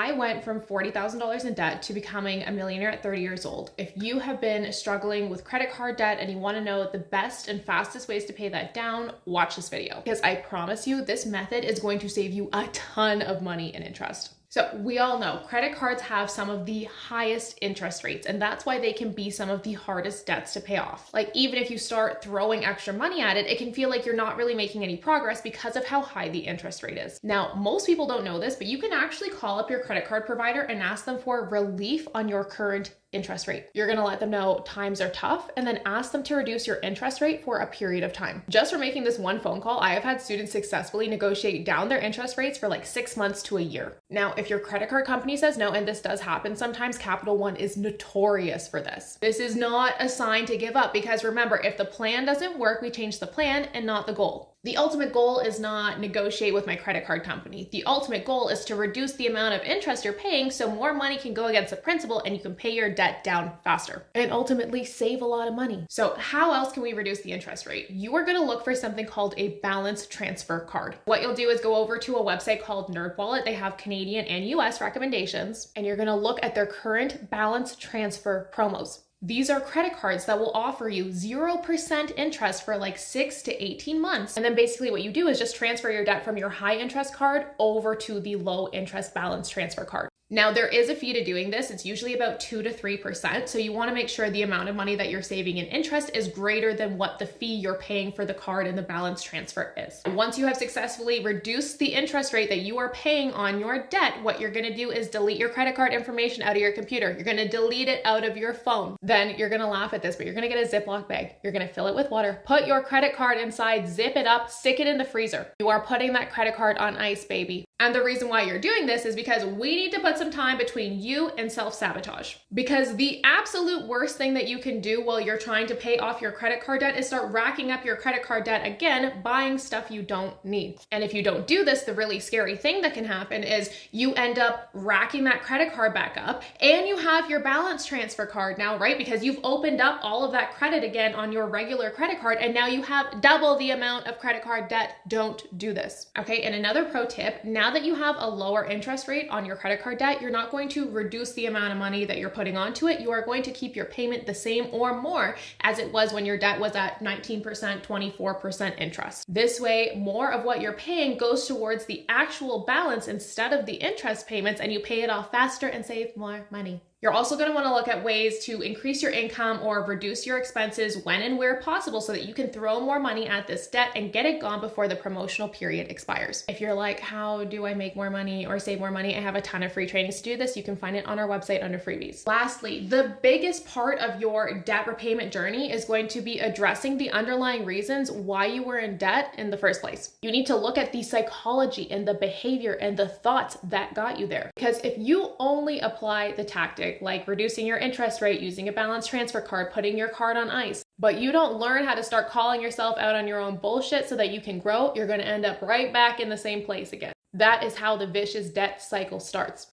I went from $40,000 in debt to becoming a millionaire at 30 years old. If you have been struggling with credit card debt and you want to know the best and fastest ways to pay that down, watch this video because I promise you this method is going to save you a ton of money in interest. So we all know credit cards have some of the highest interest rates, and that's why they can be some of the hardest debts to pay off. Like even if you start throwing extra money at it, it can feel like you're not really making any progress because of how high the interest rate is. Now, most people don't know this, but you can actually call up your credit card provider and ask them for relief on your current interest rate. You're gonna let them know times are tough and then ask them to reduce your interest rate for a period of time. Just for making this one phone call, I have had students successfully negotiate down their interest rates for like 6 months to a year. Now, if your credit card company says no, and this does happen sometimes, Capital One is notorious for this. This is not a sign to give up because remember, if the plan doesn't work, we change the plan and not the goal. The ultimate goal is not negotiate with my credit card company. The ultimate goal is to reduce the amount of interest you're paying so more money can go against the principal and you can pay your debt down faster and ultimately save a lot of money. So how else can we reduce the interest rate? You are gonna look for something called a balance transfer card. What you'll do is go over to a website called NerdWallet. They have Canadian and US recommendations, and you're gonna look at their current balance transfer promos. These are credit cards that will offer you 0% interest for like 6 to 18 months. And then basically what you do is just transfer your debt from your high interest card over to the low interest balance transfer card. Now, there is a fee to doing this. It's usually about 2 to 3%. So you want to make sure the amount of money that you're saving in interest is greater than what the fee you're paying for the card and the balance transfer is. Once you have successfully reduced the interest rate that you are paying on your debt, what you're going to do is delete your credit card information out of your computer. You're going to delete it out of your phone. Then you're going to laugh at this, but you're going to get a Ziploc bag. You're going to fill it with water, put your credit card inside, zip it up, stick it in the freezer. You are putting that credit card on ice, baby. And the reason why you're doing this is because we need to put some time between you and self-sabotage. Because the absolute worst thing that you can do while you're trying to pay off your credit card debt is start racking up your credit card debt again, buying stuff you don't need. And if you don't do this, the really scary thing that can happen is you end up racking that credit card back up and you have your balance transfer card now, right? Because you've opened up all of that credit again on your regular credit card and now you have double the amount of credit card debt. Don't do this, okay? And another pro tip, now that you have a lower interest rate on your credit card debt, you're not going to reduce the amount of money that you're putting onto it. You are going to keep your payment the same or more as it was when your debt was at 19%, 24% interest. This way, more of what you're paying goes towards the actual balance instead of the interest payments, and you pay it off faster and save more money. You're also going to want to look at ways to increase your income or reduce your expenses when and where possible so that you can throw more money at this debt and get it gone before the promotional period expires. If you're like, how do I make more money or save more money? I have a ton of free trainings to do this. You can find it on our website under freebies. Lastly, the biggest part of your debt repayment journey is going to be addressing the underlying reasons why you were in debt in the first place. You need to look at the psychology and the behavior and the thoughts that got you there. Because if you only apply the tactic like reducing your interest rate, using a balance transfer card, putting your card on ice, but you don't learn how to start calling yourself out on your own bullshit so that you can grow, you're going to end up right back in the same place again. That is how the vicious debt cycle starts.